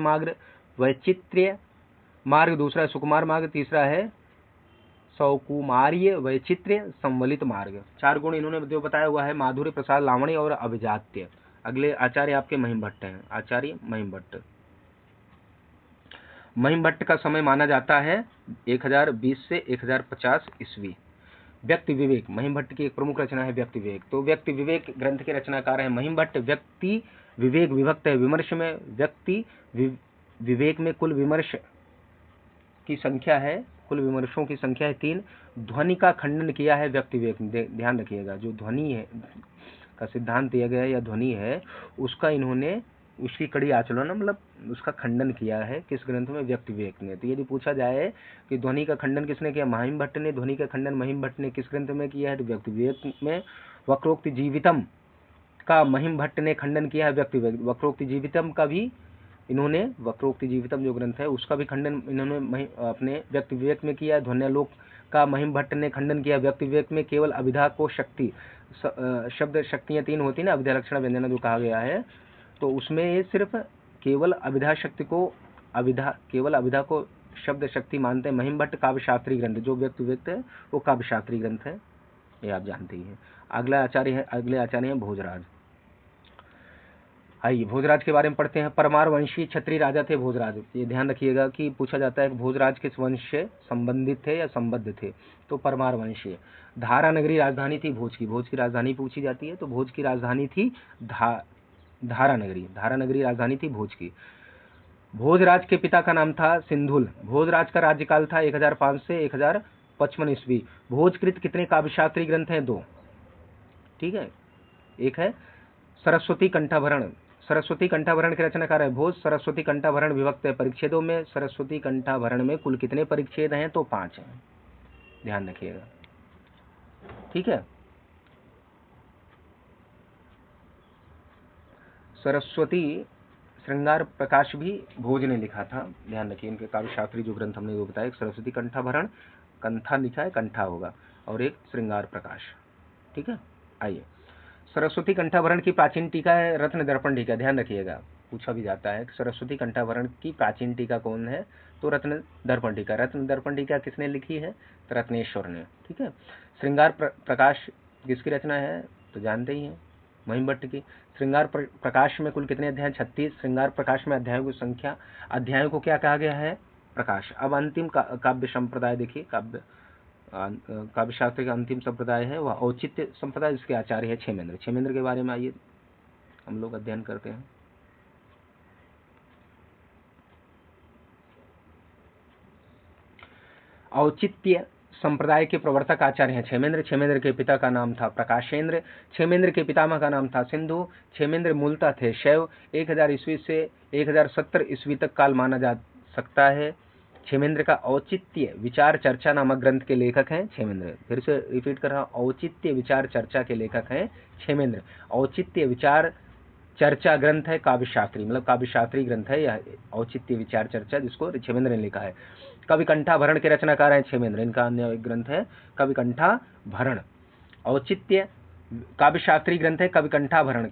मार्ग, दूसरा सुकुमार मार्ग, तीसरा है सौकुमार्य वैचित्र्य संवलित मार्ग। 4 गुण इन्होंने जो बताया हुआ है माधुर्य, प्रसाद, लावण्य और अभिजात्य। अगले आचार्य आपके महिमभट्ट हैं, आचार्य महिमभट्ट। महिमभट्ट का समय माना जाता है 1020 से 1050 ईस्वी। व्यक्ति विवेक महिमभट्ट की एक प्रमुख रचना है व्यक्ति विवेक। तो व्यक्ति विवेक ग्रंथ के रचनाकार है महिमभट्ट। व्यक्ति विवेक विभक्त है विमर्श में। व्यक्ति विवेक में कुल विमर्श की संख्या है, कुल विमर्शों की संख्या है 3। ध्वनि का खंडन किया है व्यक्ति विवेक में। ध्यान रखिएगा, जो ध्वनि है का सिद्धांत दिया गया है या ध्वनि है उसका इन्होंने उसकी कड़ी आचरण मतलब उसका खंडन किया है किस ग्रंथ में, व्यक्ति विवेक ने। तो यदि पूछा जाए कि ध्वनि का खंडन किसने किया, महिमभट्ट ने। ध्वनि का खंडन महिमभट्ट ने किस ग्रंथ में किया है, तो व्यक्ति विवेक में। वक्रोक्ति जीवितम का महिमभट्ट ने खंडन किया है व्यक्ति विवेक। वक्रोक्ति जीवितम का भी इन्होंने वक्रोक्ति जीवितम जो ग्रंथ है उसका भी खंडन इन्होंने अपने व्यक्ति विवेक में किया। ध्वन्यालोक का महिम भट्ट ने खंडन किया। व्यक्ति विवेक में केवल अभिधा को शक्ति, शब्द शक्तियाँ 3 होती ना, अभिधा लक्षण व्यंजना जो कहा गया है, तो उसमें ये सिर्फ केवल अभिधा शक्ति को केवल अभिधा को शब्द शक्ति मानते हैं। महिम भट्ट काव्य शास्त्री ग्रंथ, जो व्यक्ति विवेक है वो काव्य शास्त्री ग्रंथ है, ये आप जानते ही हैं। अगले आचार्य हैं भोजराज। आइए भोजराज के बारे में पढ़ते हैं। परमार वंशी क्षत्रिय राजा थे भोजराज। ये ध्यान रखिएगा कि पूछा जाता है कि भोजराज किस वंश से संबंधित थे या संबद्ध थे, तो परमार वंशी। धारा नगरी राजधानी थी भोज की। भोज की राजधानी पूछी जाती है, तो भोज की राजधानी थी धारा नगरी राजधानी थी भोज की। भोजराज के पिता का नाम था सिंधुल। भोजराज का राज्यकाल था 1005 से 1055 ईस्वी। भोजकृत कितने काव्यशास्त्री ग्रंथ हैं? 2। ठीक है, एक है सरस्वती कंठाभरण। सरस्वती कंठाभरण के रचनाकार है भोज। सरस्वती कंठाभरण विभक्त है परिच्छेदों में। सरस्वती कंठाभरण में कुल कितने परिच्छेद हैं? तो 5 हैं, ध्यान रखिएगा। ठीक है, सरस्वती श्रृंगार प्रकाश भी भोज ने लिखा था, ध्यान रखिए। इनके काव्यशास्त्री जो ग्रंथ हमने वो बताया, एक सरस्वती कंठाभरण, कंठा लिखा है, कंठा होगा, और एक श्रृंगार प्रकाश। ठीक है, आइए सरस्वती कंठाभरण की प्राचीन टीका है रत्न दर्पण टीका। ध्यान रखिएगा, पूछा भी जाता है सरस्वती कंठाभरण की प्राचीन टीका कौन है, तो रत्न दर्पण टीका। रत्न दर्पण टीका किसने लिखी है? तो रत्नेश्वर ने। ठीक है, श्रृंगार प्रकाश किसकी रचना है? तो जानते ही हैं, महिम भट्ट की। श्रृंगार प्रकाश में कुल कितने अध्याय? 36। श्रृंगार प्रकाश में अध्यायों की संख्या, अध्यायों को क्या कहा गया है? प्रकाश। अब अंतिम काव्य संप्रदाय देखिए, काव्यशास्त्र का अंतिम संप्रदाय है वह औचित्य संप्रदाय, जिसके आचार्य है क्षेमेंद्र। क्षेमेंद्र के बारे में आइए हम लोग अध्ययन करते हैं। औचित्य संप्रदाय के प्रवर्तक आचार्य हैं क्षेमेंद्र। क्षेमेंद्र के पिता का नाम था प्रकाशेंद्र। क्षेमेंद्र के पितामह का नाम था सिंधु। क्षेमेंद्र मूलतः थे शैव। 1000 ईस्वी से 1070 ईस्वी तक काल माना जा सकता है। क्षेमेंद्र का औचित्य विचार चर्चा नामक ग्रंथ के लेखक हैं क्षेमेंद्र। फिर से रिपीट कर रहा हूं, औचित्य विचार चर्चा के लेखक हैं क्षेमेंद्र। औचित्य विचार चर्चा ग्रंथ है काव्यशास्त्री, मतलब काव्यशास्त्री ग्रंथ है यह औचित्य विचार चर्चा, जिसको क्षेमेंद्र ने लिखा है। कवि कंठाभरण के रचनाकार हैं क्षेमेंद्र। इनका अन्य एक ग्रंथ है कवि कंठाभरण। औचित्य काव्यशास्त्री ग्रंथ है कवि कंठाभरण।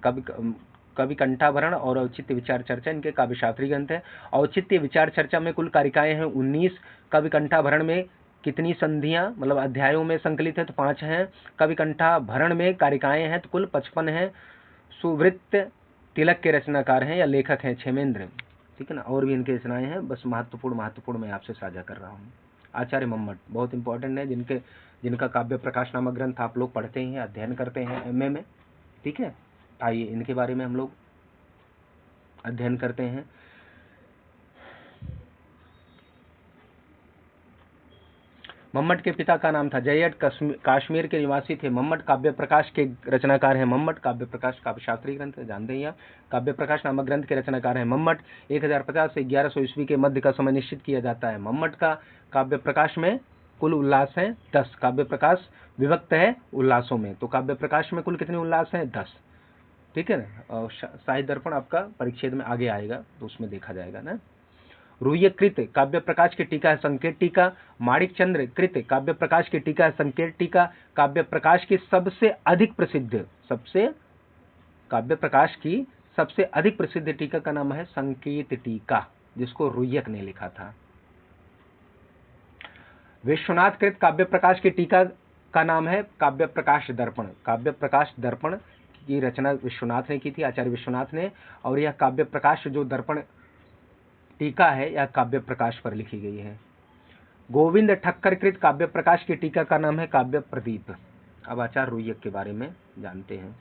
कवि कंठाभरण और औचित्य विचार चर्चा इनके काव्यशास्त्री ग्रंथ है। औचित्य विचार चर्चा में कुल कारिकाएं हैं 19। कवि कंठाभरण में कितनी संधियां मतलब अध्यायों में संकलित है? तो 5 हैं। कवि कंठाभरण में कारिकाएं हैं तो कुल 55 हैं। सुवृत्त तिलक के रचनाकार हैं या लेखक हैं क्षेमेंद्र। ठीक है ना, और भी इनकी रचनाएं हैं, बस महत्वपूर्ण मैं आपसे साझा कर रहा हूँ। आचार्य मम्मट बहुत इंपॉर्टेंट है, जिनका काव्य प्रकाश नामक ग्रंथ आप लोग पढ़ते हैं, अध्ययन करते हैं एमए में। ठीक है, आइए इनके बारे में हम लोग अध्ययन करते हैं। मम्मट के पिता का नाम था जयट, कश्मीर के निवासी थे। मम्मट काव्य प्रकाश के रचनाकार हैं। मम्मट काव्य प्रकाश काव्यशास्त्री ग्रंथ है, जानते हैं आप। काव्य प्रकाश नामक ग्रंथ के रचनाकार हैं मम्मट। 1050 से 1100 ईस्वी के मध्य का समय निश्चित किया जाता है। मम्मट का काव्य प्रकाश में कुल उल्लास है 10। काव्य प्रकाश विभक्त है उल्लासों में, तो काव्य प्रकाश में कुल कितने उल्लास हैं? 10। ठीक है ना, और साहित्य दर्पण आपका परिच्छेद में आगे आएगा तो उसमें देखा जाएगा ना। रुह्यक कृत काव्य प्रकाश की टीका है संकेत टीका। माणिक चंद्र कृत काव्य प्रकाश की टीका है संकेत टीका। काव्य प्रकाश की सबसे अधिक प्रसिद्ध टीका का नाम है संकेत टीका, जिसको रुह्यक ने लिखा था। विश्वनाथ कृत काव्य प्रकाश की टीका का नाम है काव्य प्रकाश दर्पण। काव्य प्रकाश दर्पण की रचना विश्वनाथ ने की थी, आचार्य विश्वनाथ ने, और यह काव्य प्रकाश जो दर्पण टीका है यह काव्य प्रकाश पर लिखी गई है। गोविंद ठक्कर कृत काव्य प्रकाश की टीका का नाम है काव्य प्रदीप। अब आचार्य रुह्यक के बारे में जानते हैं।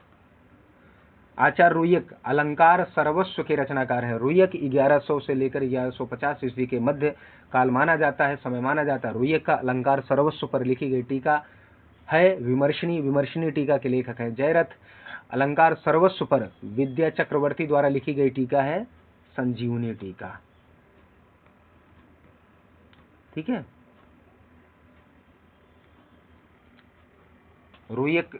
आचार्य रुह्यक अलंकार सर्वस्व के रचनाकार हैं। रुह्यक 1100 से लेकर 1150 ईस्वी के मध्य काल माना जाता है, समय माना जाता है। रुह्यक का अलंकार सर्वस्व पर लिखी गई टीका है विमर्शनी टीका के लेखक हैं जयरथ। अलंकार सर्वस्व पर विद्या चक्रवर्ती द्वारा लिखी गई टीका है संजीवनी टीका। ठीक है, रुह्यक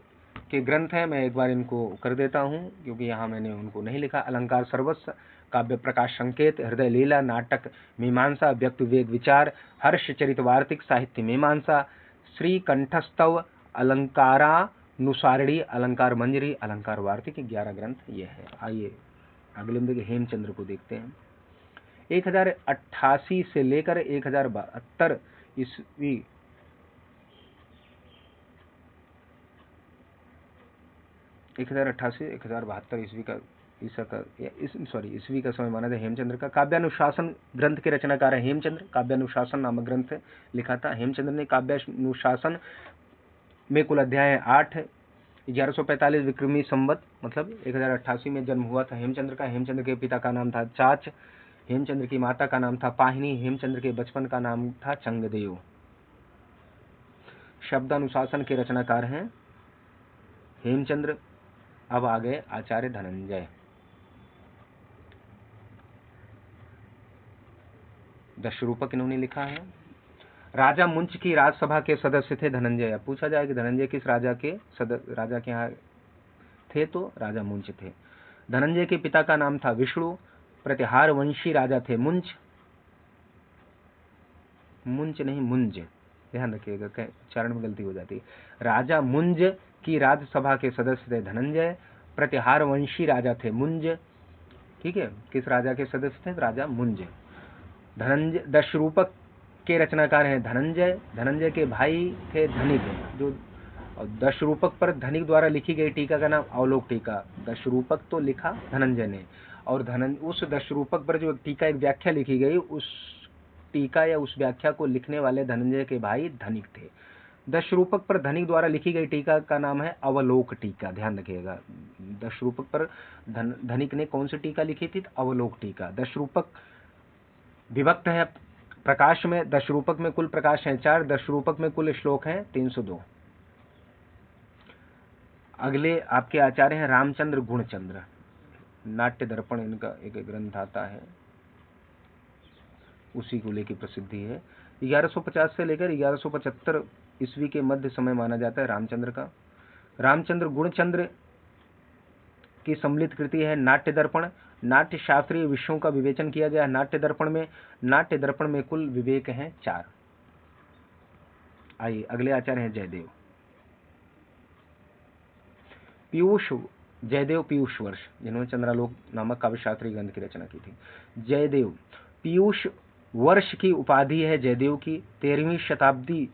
के ग्रंथ हैं, मैं एक बार इनको कर देता हूं क्योंकि यहां मैंने उनको नहीं लिखा। अलंकार सर्वस्व काव्य प्रकाश संकेत, हृदय लीला, नाटक मीमांसा, व्यक्ति विवेक विचार, हर्ष चरित वार्तिक, साहित्य मीमांसा, श्री कंठस्तव, अलंकारानुसारिणी, अलंकार मंजरी, अलंकार वार्तिक, 11 ग्रंथ ये है। आइए अगले में देखिए हेमचंद्र को देखते हैं। 1088 से लेकर 1072 ईस्वी 1088 1072 ईस्वी का ईस्वी का समय माना था हेमचंद्र का। काव्यानुशासन ग्रंथ के रचनाकार है हेमचंद्र। काव्यानुशासन नामक ग्रंथ लिखा था हेमचंद्र ने। काव्यानुशासन में कुल अध्याय है 8। 1145 विक्रमी संवत मतलब 1088 में जन्म हुआ था हेमचंद्र का। हेमचंद्र के पिता का नाम था चाच, हेमचंद्र की माता का नाम था पाहिनी, हेमचंद्र के बचपन का नाम था चंगदेव। शब्दानुशासन के रचनाकार हैं हेमचंद्र। अब आ गए आचार्य धनंजय। दशरूपक इन्होंने लिखा है। राजा मुंच की राजसभा के सदस्य थे धनंजय। अब पूछा जाए कि धनंजय किस राजा के यहाँ थे, तो राजा मुंच थे। धनंजय के पिता का नाम था विष्णु। प्रतिहार वंशी राजा थे मुंच नहीं मुंज, ध्यान रखिएगा उच्चारण में गलती हो जाती है। राजा मुंज की राज्यसभा के सदस्य थे धनंजय। प्रतिहार वंशी राजा थे मुंज। ठीक है, किस राजा के सदस्य थे? राजा मुंज। धनंजय दशरूपक के रचनाकार हैं धनंजय। धनंजय के भाई थे धनिक, जो दशरूपक पर धनिक द्वारा लिखी गई टीका का नाम अवलोक टीका। दशरूपक तो लिखा धनंजय ने, और उस दशरूपक पर जो टीका एक व्याख्या लिखी गई, उस टीका या उस व्याख्या को लिखने वाले धनंजय के भाई धनिक थे। दशरूपक पर धनिक द्वारा लिखी गई टीका का नाम है अवलोक टीका। ध्यान रखिएगा, दशरूपक पर धनिक ने कौन सी टीका लिखी थी? अवलोक टीका। दशरूपक विभक्त है प्रकाश में। दशरूपक में कुल प्रकाश हैं 4। दशरूपक में कुल श्लोक हैं 302। अगले आपके आचार्य हैं रामचंद्र गुणचंद्र। नाट्य दर्पण इनका एक ग्रंथ आता है, उसी को लेकर प्रसिद्धि है। 1150 से लेकर 1175 ईस्वी के मध्य समय माना जाता है रामचंद्र का। रामचंद्र गुणचंद्र की सम्मिलित कृति है नाट्य दर्पण। नाट्य शास्त्रीय विषयों का विवेचन किया गया नाट्य दर्पण में। नाट्य दर्पण में कुल विवेक हैं 4। आइए अगले आचार्य हैं जयदेव। जयदेव पीयूष वर्ष, जिन्होंने चंद्रालोक नामक काव्यशास्त्री ग्रंथ की रचना की थी। जयदेव पीयूष वर्ष की उपाधि है जयदेव की। 13वीं शताब्दी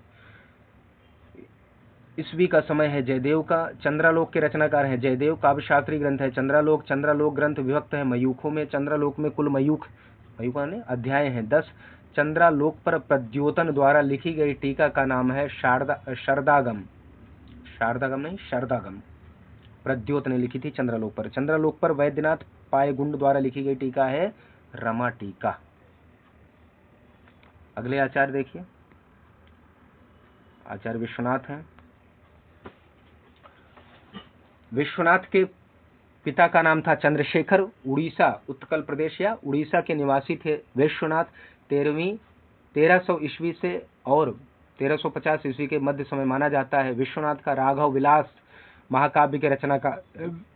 ईस्वी का समय है जयदेव का। चंद्रालोक के रचनाकार हैं जयदेव। काव्यशास्त्री ग्रंथ है चंद्रालोक। चंद्रालोक ग्रंथ विभक्त है मयूखों में। चंद्रालोक में कुल मयूख ने अध्याय हैं 10। चंद्रालोक पर प्रद्योतन द्वारा लिखी गई टीका का नाम है शारदागम। शारदागम नहीं, शारदागम प्रद्योत ने लिखी थी चंद्रालोक पर। चंद्रालोक पर वैद्यनाथ पायगुंड द्वारा लिखी गई टीका है रमा टीका। अगले आचार्य देखिए, आचार्य विश्वनाथ हैं। विश्वनाथ के पिता का नाम था चंद्रशेखर। उड़ीसा, उत्कल प्रदेश या उड़ीसा के निवासी थे विश्वनाथ। 1300 ईस्वी से और 1350 ईस्वी के मध्य समय माना जाता है। विश्वनाथ का राघव विलास महाकाव्य के रचना का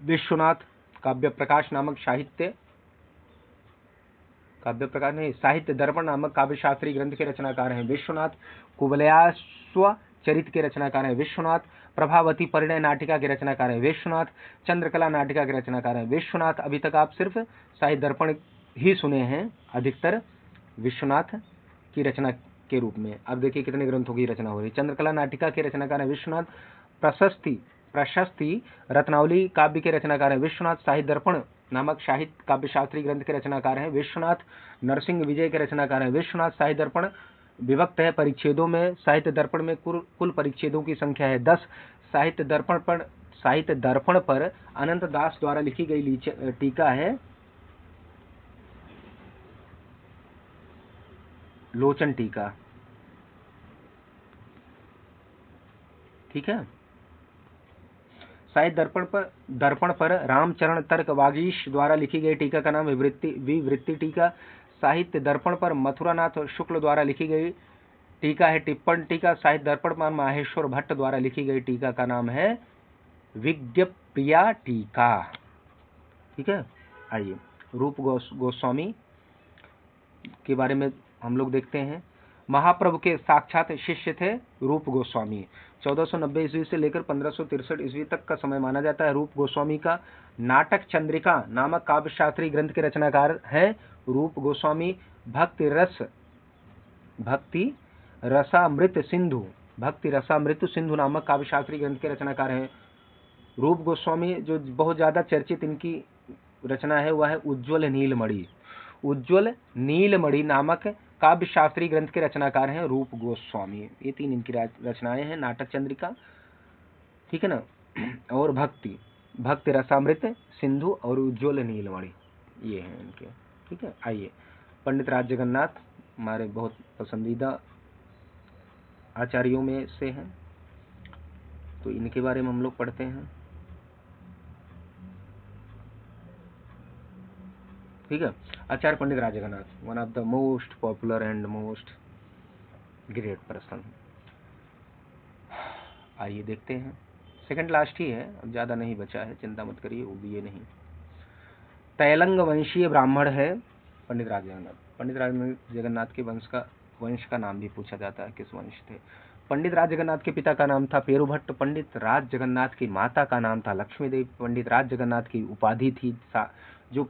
विश्वनाथ। काव्य प्रकाश नामक साहित्य दर्पण नामक काव्यशास्त्री ग्रंथ के रचनाकार हैं विश्वनाथ। कुवलयाश्व चरित के रचनाकार हैं विश्वनाथ। प्रभावती परिणय नाटिका के रचनाकार हैं विश्वनाथ। चंद्रकला नाटिका के रचनाकार हैं विश्वनाथ। अभी तक आप सिर्फ साहित्य दर्पण ही सुने हैं अधिकतर विश्वनाथ की रचना के रूप में। अब देखिए कितने ग्रंथों की रचना हो रही है। चंद्रकला नाटिका के रचनाकार हैं विश्वनाथ। प्रशस्ति रत्नावली काव्य के रचनाकार हैं विश्वनाथ। साहित्य दर्पण नामक साहित्य काव्यशास्त्री ग्रंथ के रचनाकार हैं विश्वनाथ। नरसिंह विजय के रचनाकार हैं विश्वनाथ। साहित्य दर्पण विभक्त है परिच्छेदों में। साहित्य दर्पण में कुल परिच्छेदों की संख्या है 10। साहित्य दर्पण पर अनंत दास द्वारा लिखी गई टीका है लोचन टीका। ठीक है। साहित्य दर्पण पर रामचरण तर्क वागीश द्वारा लिखी गई टीका का नाम विवृत्ति टीका। साहित्य दर्पण पर मथुरानाथ शुक्ल द्वारा लिखी गई टीका है टिप्पण टीका। साहित्य दर्पण पर माहेश्वर भट्ट द्वारा लिखी गई टीका का नाम है विज्ञप्रिया टीका। ठीक है। आइए रूप गोस्वामी के बारे में हम लोग देखते हैं। महाप्रभु के साक्षात शिष्य थे रूप गोस्वामी। 1490 ईस्वी से लेकर 1563 ईस्वी तक का समय माना जाता है। रूप गोस्वामी का नाटक चंद्रिका नामक काव्य शास्त्रीय ग्रंथ के रचनाकार हैं रूप गोस्वामी। भक्ति रसामृत सिंधु नामक काव्य शास्त्रीय ग्रंथ के रचनाकार हैं रूप गोस्वामी। जो बहुत ज्यादा चर्चित इनकी रचना है वह है उज्ज्वल नीलमणि नामक काव्य शास्त्रीय ग्रंथ के रचनाकार हैं रूप गोस्वामी। ये 3 इनकी रचनाएं हैं, नाटक चंद्रिका, ठीक है ना, और भक्ति रसामृत सिंधु और उज्ज्वल नीलमणि, ये हैं इनके, ठीक है। आइए, पंडित राज जगन्नाथ हमारे बहुत पसंदीदा आचार्यों में से हैं, तो इनके बारे में हम लोग पढ़ते हैं, ठीक है। Acharya Pandit Raj Jagannath, one of the most popular and most great person. आइए देखते हैं, सेकंड लास्ट ही है, अब ज्यादा नहीं बचा है, चिंता मत करिए, वो भी ये नहीं। तैलंग वंशीय ब्राह्मण है पंडित राज जगन्नाथ। पंडित राज जगन्नाथ के वंश का नाम भी पूछा जाता है, किस वंश थे। पंडित राज जगन्नाथ के पिता का नाम था पेरू भट्ट। पंडित राज जगन्नाथ की माता का नाम था लक्ष्मी देवी। पंडित राज जगन्नाथ की उपाधि थी जो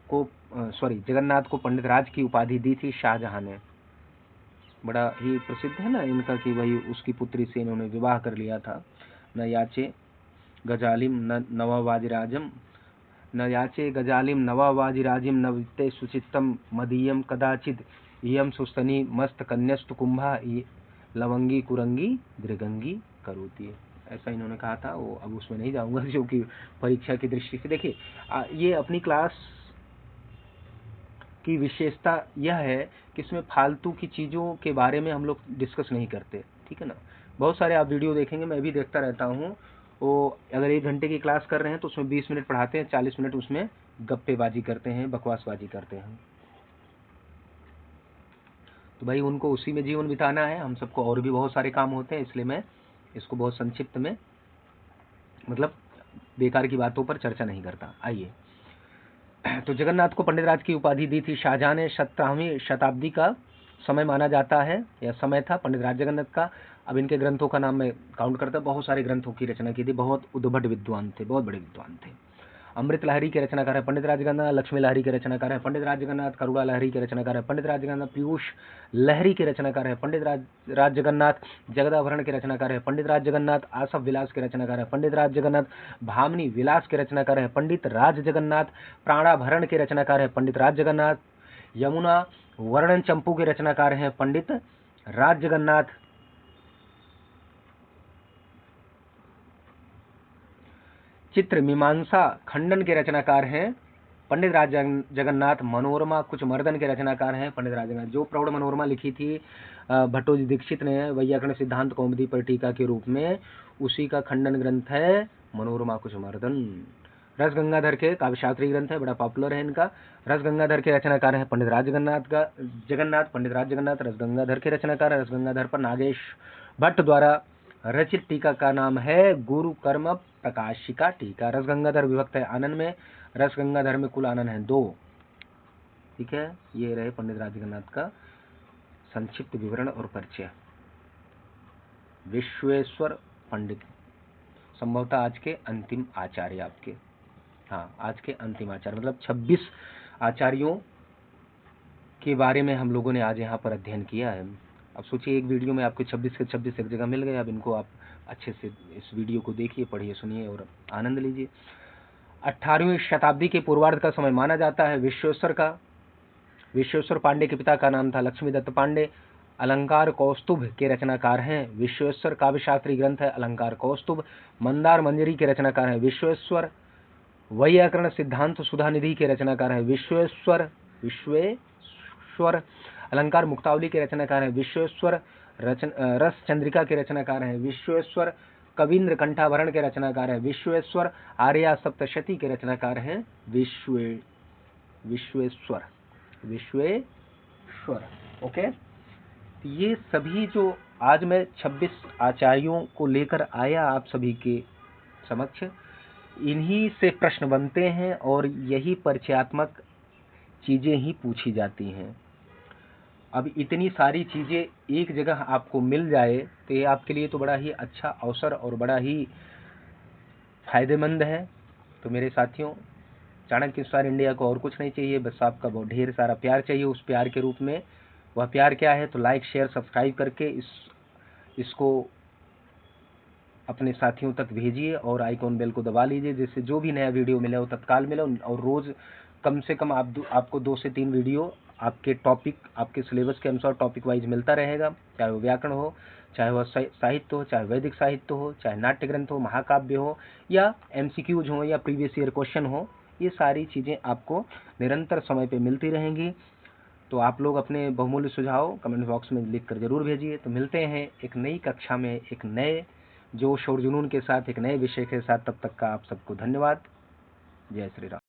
जगन्नाथ को पंडित राज की उपाधि दी थी शाहजहां ने। बड़ा ही प्रसिद्ध है ना इनका कि भाई उसकी पुत्री से इन्होंने विवाह कर लिया था। न याचे गजालिम नवावाजिराजिम नवते सुचित्तम मदीयम कदाचिद इयम सुस्तनी मस्त कन्यस्तु कुंभा लवंगी कुरंगी दृगंगी करोती। ऐसा इन्होंने कहा था। वो अब उसमें नहीं जाऊंगा जो कि परीक्षा की दृष्टि से। देखिए, ये अपनी क्लास की विशेषता यह है कि इसमें फालतू की चीज़ों के बारे में हम लोग डिस्कस नहीं करते, ठीक है ना। बहुत सारे आप वीडियो देखेंगे, मैं भी देखता रहता हूँ। वो अगर 1 घंटे की क्लास कर रहे हैं तो उसमें 20 मिनट पढ़ाते हैं, 40 मिनट उसमें गप्पेबाजी करते हैं, बकवासबाजी करते हैं। तो भाई उनको उसी में जीवन बिताना है, हम सबको और भी बहुत सारे काम होते हैं, इसलिए मैं इसको बहुत संक्षिप्त में, मतलब बेकार की बातों पर चर्चा नहीं करता। आइए, तो जगन्नाथ को पंडित राज की उपाधि दी थी शाहजहां ने। 17वीं शताब्दी का समय माना जाता है, यह समय था पंडित राज जगन्नाथ का। अब इनके ग्रंथों का नाम मैं काउंट करता, बहुत सारे ग्रंथों की रचना की थी, बहुत उद्भट विद्वान थे, बहुत बड़े विद्वान थे। अमृत लहरी के रचनाकार है पंडित राज जगन्नाथ। लक्ष्मी लहरी के रचनाकार है पंडित राज जगन्नाथ। करुणा लहरी के रचनाकार है पंडित राज जगन्नाथ। पीयूष लहरी के रचनाकार है पंडित राज जगन्नाथ। जगदाभरण के रचनाकार है पंडित राज जगन्नाथ। आसफ विलास के रचनाकार है पंडित राज जगन्नाथ। भामिनी विलास के रचनाकार है पंडित राज जगन्नाथ। प्राणाभरण के रचनाकार है पंडित राज जगन्नाथ। यमुना वर्णन चंपू के रचनाकार हैं पंडित राज जगन्नाथ। चित्र मीमांसा खंडन के रचनाकार हैं पंडित राज जगन्नाथ। मनोरमा कुछ मर्दन के रचनाकार हैं पंडित राज जगन्नाथ। जो प्रौढ़ मनोरमा लिखी थी भट्टोजी दीक्षित ने वैयाकरण सिद्धांत कौमुदी पर टीका के रूप में, उसी का खंडन ग्रंथ है मनोरमा कुछ मर्दन। रस गंगाधर के काव्यशास्त्री ग्रंथ है, बड़ा पॉपुलर है इनका। रस गंगाधर के रचनाकार है पंडित राज जगन्नाथ। पंडित राज जगन्नाथ रस गंगाधर के रचनाकार है। रस गंगाधर पर नागेश भट्ट द्वारा रचित टीका का नाम है गुरु कर्म प्रकाशिका टीका। रस गंगाधर विभक्त है आनंद में। रस गंगाधर में कुल आनंद है 2, ठीक है। ये रहे पंडित राज जगन्नाथ का संक्षिप्त विवरण और परिचय। विश्वेश्वर पंडित संभवतः आज के अंतिम आचार्य आपके, हाँ आज के अंतिम आचार्य, मतलब 26 आचार्यों के बारे में हम लोगों ने आज यहाँ पर अध्ययन किया है। अब सोचिए एक वीडियो में आपको 26 के 26 एक जगह मिल गए। अब इनको आप अच्छे से इस वीडियो को देखिए, पढ़िए, सुनिए और आनंद लीजिए। 18वीं शताब्दी के पूर्वार्ध का समय माना जाता है विश्वेश्वर पांडे के पिता का नाम था लक्ष्मीदत्त पांडे। अलंकार कौस्तुभ के रचनाकार हैं विश्वेश्वर। काव्यशास्त्री ग्रंथ है अलंकार कौस्तुभ। मंदार मंजरी के रचनाकार है विश्वेश्वर। वैयाकरण सिद्धांत सुधानिधि के रचनाकार है विश्वेश्वर। अलंकार मुक्तावली के रचनाकार है विश्वेश्वर। रस चंद्रिका के रचनाकार है विश्वेश्वर। कवींद्र कंठाभरण के रचनाकार है विश्वेश्वर। आर्या सप्तशती के रचनाकार हैं विश्वेश्वर। ओके, ये सभी जो आज मैं 26 आचार्यों को लेकर आया आप सभी के समक्ष, इन्हीं से प्रश्न बनते हैं और यही परिचयात्मक चीज़ें ही पूछी जाती हैं। अब इतनी सारी चीज़ें एक जगह आपको मिल जाए तो ये आपके लिए तो बड़ा ही अच्छा अवसर और बड़ा ही फायदेमंद है। तो मेरे साथियों, चाणक्य स्टार इंडिया को और कुछ नहीं चाहिए, बस आपका बहुत ढेर सारा प्यार चाहिए। उस प्यार के रूप में, वह प्यार क्या है? तो लाइक शेयर सब्सक्राइब करके इसको अपने साथियों तक भेजिए और आइकॉन बेल को दबा लीजिए, जिससे जो भी नया वीडियो मिले वो तत्काल मिले। और रोज़ कम से कम आपको 2 से 3 वीडियो आपके टॉपिक, आपके सिलेबस के अनुसार टॉपिक वाइज मिलता रहेगा। चाहे वो व्याकरण हो, चाहे वह साहित्य हो, चाहे वैदिक साहित्य हो, चाहे नाट्य ग्रंथ हो, महाकाव्य हो, या MCQs हो, या प्रीवियस ईयर क्वेश्चन हो, ये सारी चीज़ें आपको निरंतर समय पे मिलती रहेंगी। तो आप लोग अपने बहुमूल्य सुझाव कमेंट बॉक्स में लिख कर जरूर भेजिए। तो मिलते हैं एक नई कक्षा में एक नए जोश और जुनून के साथ, एक नए विषय के साथ। तब तक का आप सबको धन्यवाद। जय श्री राम।